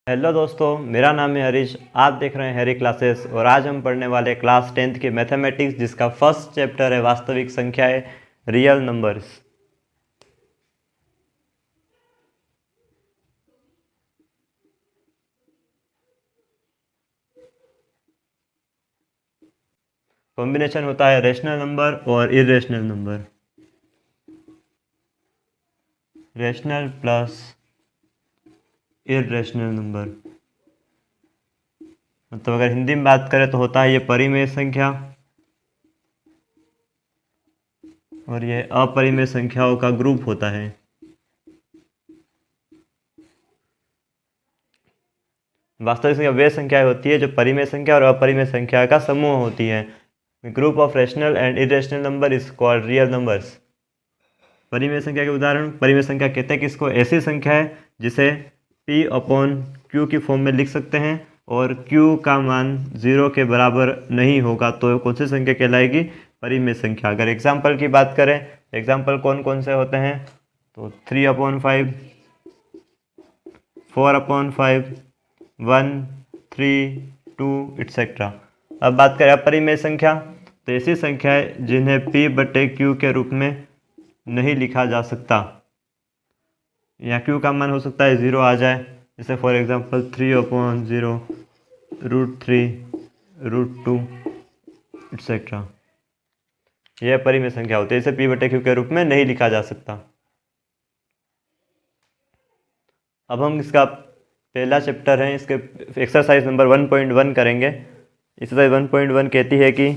Hello दोस्तों, मेरा नाम है हरीश। आप देख रहे हैं हैरी क्लासेस और आज हम पढ़ने वाले क्लास 10th की मैथमेटिक्स, जिसका फर्स्ट चैप्टर है वास्तविक संख्याएं, रियल नंबर्स। कॉम्बिनेशन होता है रेशनल नंबर और irrational number. Rational plus irrational number, मतलब अगर हिंदी में बात करें तो होता है ये परिमेय संख्या और ये अपरिमेय संख्याओं का ग्रुप होता है। वास्तविक संख्या वे संख्याएं होती है जो परिमेय संख्या और अपरिमेय संख्या का समूह होती है। Group of rational and irrational number is called real numbers. परिमेय संख्या के उदाहरण। परिमेय संख्या कहते हैं किसको? ऐसी संख्या है जिसे p अपॉन क्यू की फॉर्म में लिख सकते हैं और q का मान 0 के बराबर नहीं होगा तो कौन सी संख्या कहलाएगी? परिमेय संख्या। अगर एग्जाम्पल की बात करें, एग्जाम्पल कौन कौन से होते हैं तो 3/5, 4/5, 1, 3, 2 एट्सेट्रा। अब बात करें अपरिमेय संख्या, तो ऐसी संख्या है जिन्हें p/q के रूप में नहीं लिखा जा सकता, या q का मान हो सकता है 0 आ जाए, जैसे फॉर एग्जांपल 3/0, √3, √2 एट्सेट्रा। यह परिमेय संख्या होती है, इसे p/q के रूप में नहीं लिखा जा सकता। अब हम इसका पहला चैप्टर है, इसके एक्सरसाइज नंबर 1.1 करेंगे। एक्सरसाइज 1.1 कहती है कि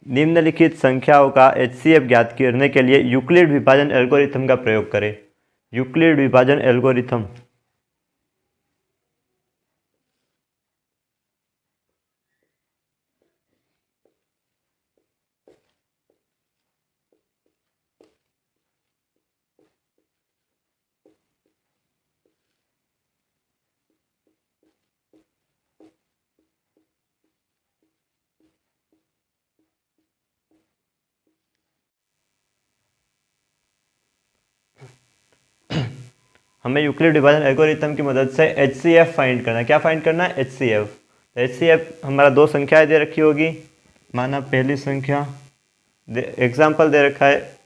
निम्नलिखित संख्याओं का HCF ज्ञात करने के लिए यूक्लिड विभाजन एल्गोरिथम का प्रयोग करें। यूक्लिड विभाजन एल्गोरिथम। हमें यूक्लिड विभाजन एल्गोरिथम की मदद से HCF फाइंड करना है। क्या फाइंड करना है? HCF। HCF हमारा दो संख्याएं दे रखी होगी, माना पहली संख्या एग्जाम्पल दे रखा है।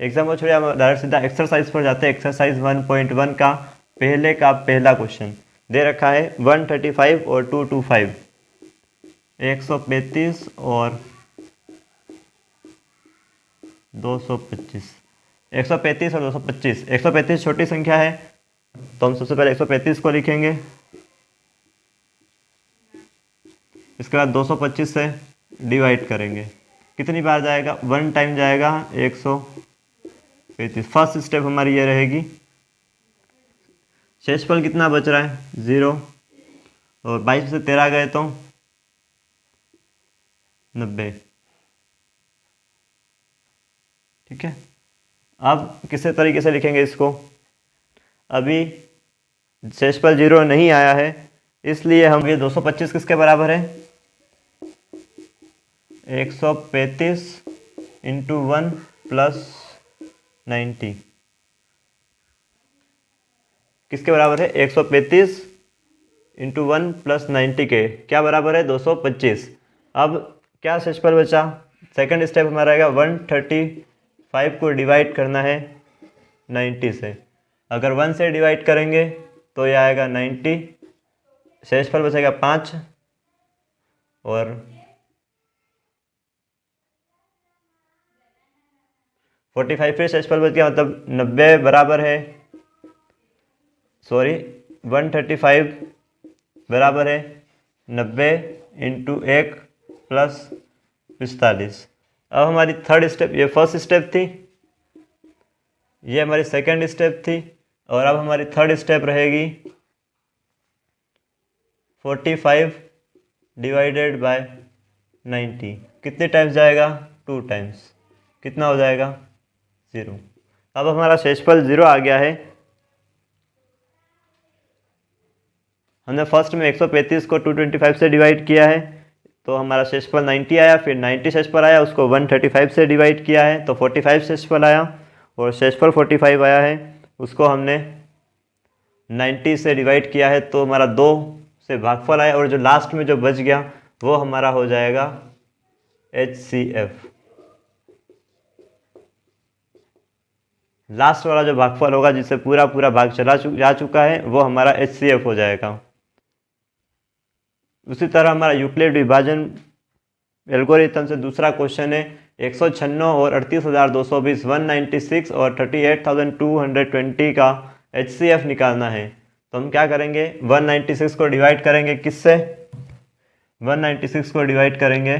एग्जाम्पल छोड़िए, हम डायरेक्ट सीधा एक्सरसाइज पर जाते हैं। एक्सरसाइज 1.1 का पहला क्वेश्चन दे रखा है 135 और 225, 135 और 225, 135 और 225। 135 छोटी संख्या है तो हम सबसे पहले 135 को लिखेंगे, इसके बाद 225 से डिवाइड करेंगे। कितनी बार जाएगा? 1 टाइम जाएगा 135। फर्स्ट स्टेप हमारी ये रहेगी। शेषफल कितना बच रहा है? 0, और 22 से 13 गए तो 90। ठीक है, अब किस तरीके से लिखेंगे इसको? अभी शेषफल 0 नहीं आया है, इसलिए हम ये 225 किसके बराबर है? 135 इंटू 1 प्लस 90 किसके बराबर है? 135 इंटू 1 प्लस 90 के क्या बराबर है? 225। अब क्या शेषफल बचा? सेकंड स्टेप हमारा रहेगा 135 को डिवाइड करना है 90 से। अगर 1 से डिवाइड करेंगे तो यह आएगा 90, शेषफल बचेगा 5 और 45 फिर शेषफल बच गया, मतलब 90 बराबर है, सॉरी 135 बराबर है 90 इंटू 1 प्लस 45। अब हमारी थर्ड स्टेप, ये फर्स्ट स्टेप थी, ये हमारी सेकंड स्टेप थी, और अब हमारी थर्ड स्टेप रहेगी 45 डिवाइडेड बाय 90। कितने टाइम्स जाएगा? 2 टाइम्स। कितना हो जाएगा? 0। अब हमारा शेषफल 0 आ गया है। हमने फर्स्ट में 135 को 225 से डिवाइड किया है तो हमारा शेषफल 90 आया, फिर 90 शेषफल आया, उसको 135 से डिवाइड किया है तो 45 शेषफल आया, और शेषफल 45 आया है, उसको हमने 90 से डिवाइड किया है तो हमारा 2 से भागफल आया, और जो लास्ट में जो बच गया वो हमारा हो जाएगा HCF। लास्ट वाला जो भागफल होगा जिससे पूरा पूरा भाग जा चुका है वो हमारा HCF हो जाएगा। उसी तरह हमारा यूक्लिड विभाजन एल्गोरिथम से दूसरा क्वेश्चन है 196 और 38,220 196 और 38,220 का HCF निकालना है। तो हम क्या करेंगे, 196 को डिवाइड करेंगे किससे, 196 को डिवाइड करेंगे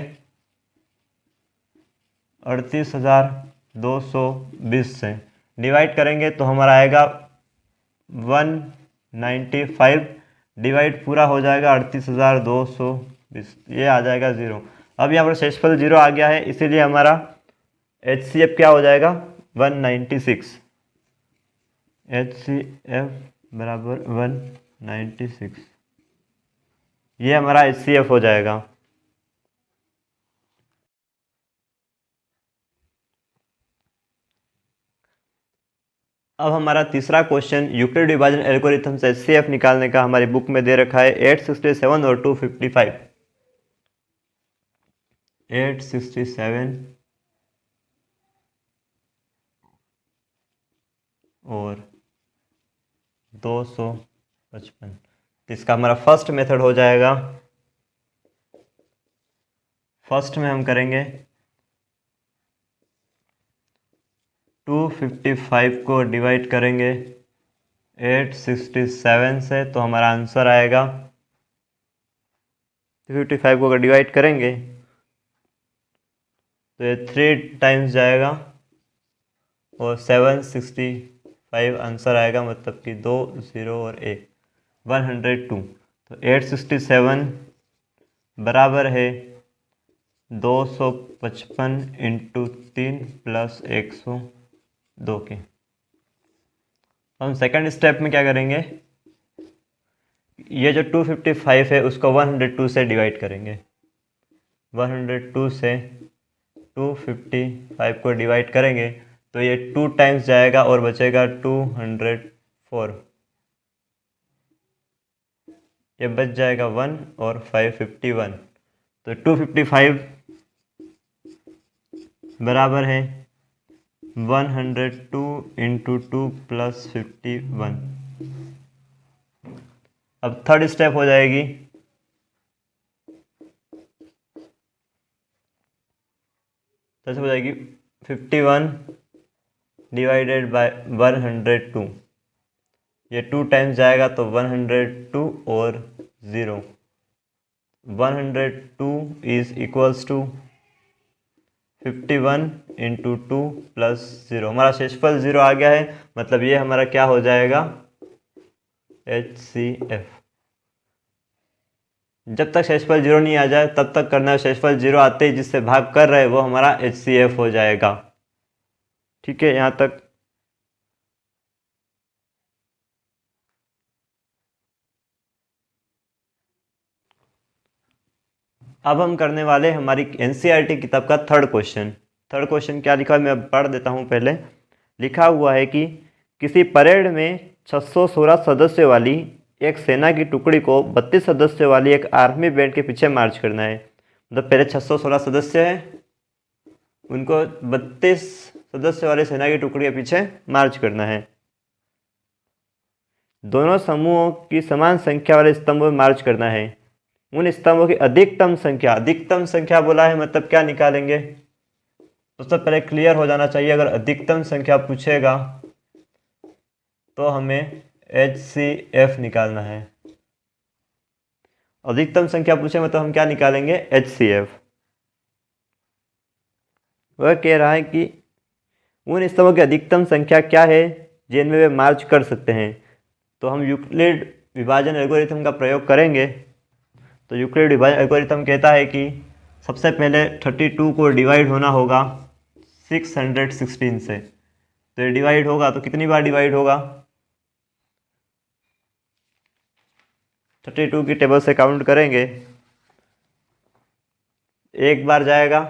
38,220 से। डिवाइड करेंगे तो हमारा आएगा 195, डिवाइड पूरा हो जाएगा 38,220, ये आ जाएगा 0। अब यहाँ पर शेषफल 0 आ गया है, इसीलिए हमारा HCF क्या हो जाएगा 196। HCF बराबर 196, ये हमारा HCF हो जाएगा। अब हमारा तीसरा क्वेश्चन यूक्लिड विभाजन एल्गोरिथम से HCF निकालने का हमारी बुक में दे रखा है 867 और 255। 867 और 255, इसका हमारा फर्स्ट मेथड हो जाएगा। फर्स्ट में हम करेंगे 255 को डिवाइड करेंगे 867 से, तो हमारा आंसर आएगा 255 को अगर डिवाइड करेंगे तो ये 3 टाइम्स जाएगा और 765 आंसर आएगा, मतलब कि 2 0 और 1 102। तो 867 बराबर है 255 इंटू 3 प्लस 102 के। हम सेकंड स्टेप में क्या करेंगे, ये जो 255 है उसको 102 से डिवाइड करेंगे। 102 से 255 को डिवाइड करेंगे तो ये 2 टाइम्स जाएगा और बचेगा 204, ये बच जाएगा 1 और 551। तो 255 बराबर है 102 इंटू 2 प्लस 51। अब थर्ड स्टेप हो जाएगी, तो हो जाएगी 51 डिवाइडेड बाय 102, ये 2 टाइम्स जाएगा तो 102 और 0, 102 is equals to 51 into 2 plus 0। हमारा शेषफल 0 आ गया है, मतलब ये हमारा क्या हो जाएगा HCF। जब तक शेषफल 0 नहीं आ जाए तब तक करना है, शेषफल 0 आते ही जिससे भाग कर रहे हैं वो हमारा HCF हो जाएगा। ठीक है, यहाँ तक। अब हम करने वाले हमारी NCERT किताब का थर्ड क्वेश्चन। थर्ड क्वेश्चन क्या लिखा है मैं पढ़ देता हूँ। पहले लिखा हुआ है कि किसी परेड में 616 सदस्य वाली एक सेना की टुकड़ी को 32 सदस्य वाली एक आर्मी बैंड के पीछे मार्च करना है। मतलब पहले 616 सदस्य हैं, उनको 32 सदस्य वाले सेना की टुकड़ी के पीछे मार्च करना है। दोनों समूहों की समान संख्या वाले स्तंभों में मार्च करना है। उन स्तंभों की अधिकतम संख्या बोला है, मतलब क्या निकालेंगे तो सबसे पहले क्लियर हो जाना चाहिए। अगर अधिकतम संख्या पूछेगा तो हमें HCF निकालना है। अधिकतम संख्या पूछे मतलब हम क्या निकालेंगे HCF। वह कह रहा है कि उन स्तंभों की अधिकतम संख्या क्या है जिनमें वे मार्च कर सकते हैं। तो हम यूक्लिड विभाजन एल्गोरिथम का प्रयोग करेंगे। तो यूक्लिड विभाजन एल्गोरिथम कहता है कि सबसे पहले 32 को डिवाइड होना होगा 616 से। तो ये डिवाइड होगा तो कितनी बार डिवाइड होगा, 32 की टेबल से काउंट करेंगे, एक बार जाएगा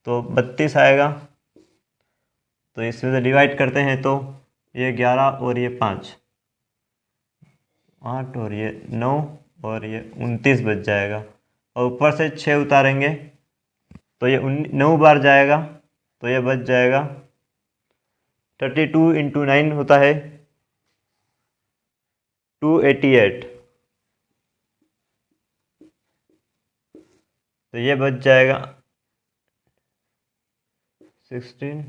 तो 32 आएगा। तो इसमें से डिवाइड करते हैं तो ये 11 और ये 5, 8 और ये 9 और ये 29 बच जाएगा। और ऊपर से 6 उतारेंगे तो ये 9 बार जाएगा, तो ये बच जाएगा 32 इंटू 9 होता है 288। तो ये बच जाएगा 16,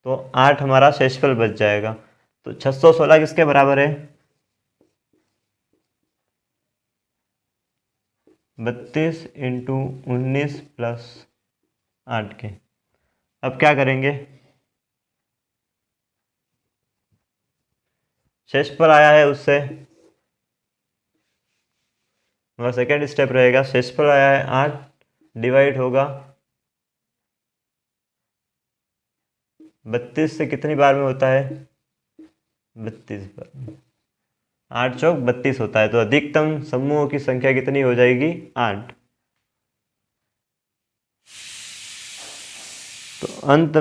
तो 8 हमारा शेषफल बच जाएगा। तो 616 किसके बराबर है? 32 इंटू 19 प्लस 8 के। अब क्या करेंगे? शेषफल आया है उससे हमारा सेकेंड स्टेप रहेगा, शेषफल आया है 8 डिवाइड होगा 32 से कितनी बार में होता है? 32 बार। 8 चौक 32 होता है, तो अधिकतम समूहों की संख्या कितनी हो जाएगी? 8। तो अंत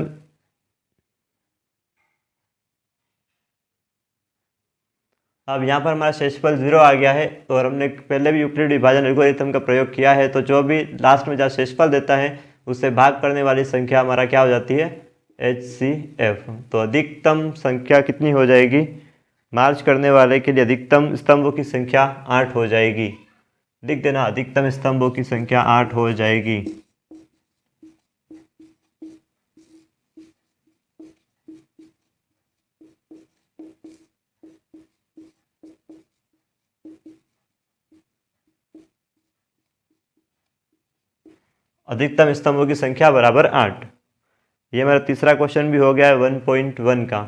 अब यहाँ पर हमारा शेषफल 0 आ गया है, और हमने पहले भी यूक्लिड विभाजन एल्गोरिथम का प्रयोग किया है। तो जो भी लास्ट में जहाँ शेषफल देता है उससे भाग करने वाली संख्या हमारा क्या हो जाती है? HCF। तो अधिकतम संख्या कितनी हो जाएगी? मार्च करने वाले के लिए अधिकतम स्तंभों की संख्या 8 हो जाएगी। लिख देना, अधिकतम स्तंभों की संख्या 8 हो जाएगी। अधिकतम स्तंभों की संख्या बराबर 8। ये मेरा तीसरा क्वेश्चन भी हो गया है 1.1 का।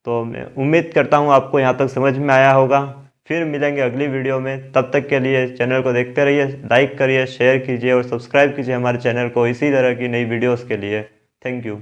तो मैं उम्मीद करता हूँ आपको यहाँ तक समझ में आया होगा। फिर मिलेंगे अगली वीडियो में, तब तक के लिए चैनल को देखते रहिए, लाइक करिए, शेयर कीजिए और सब्सक्राइब कीजिए हमारे चैनल को इसी तरह की नई वीडियोस के लिए। Thank you.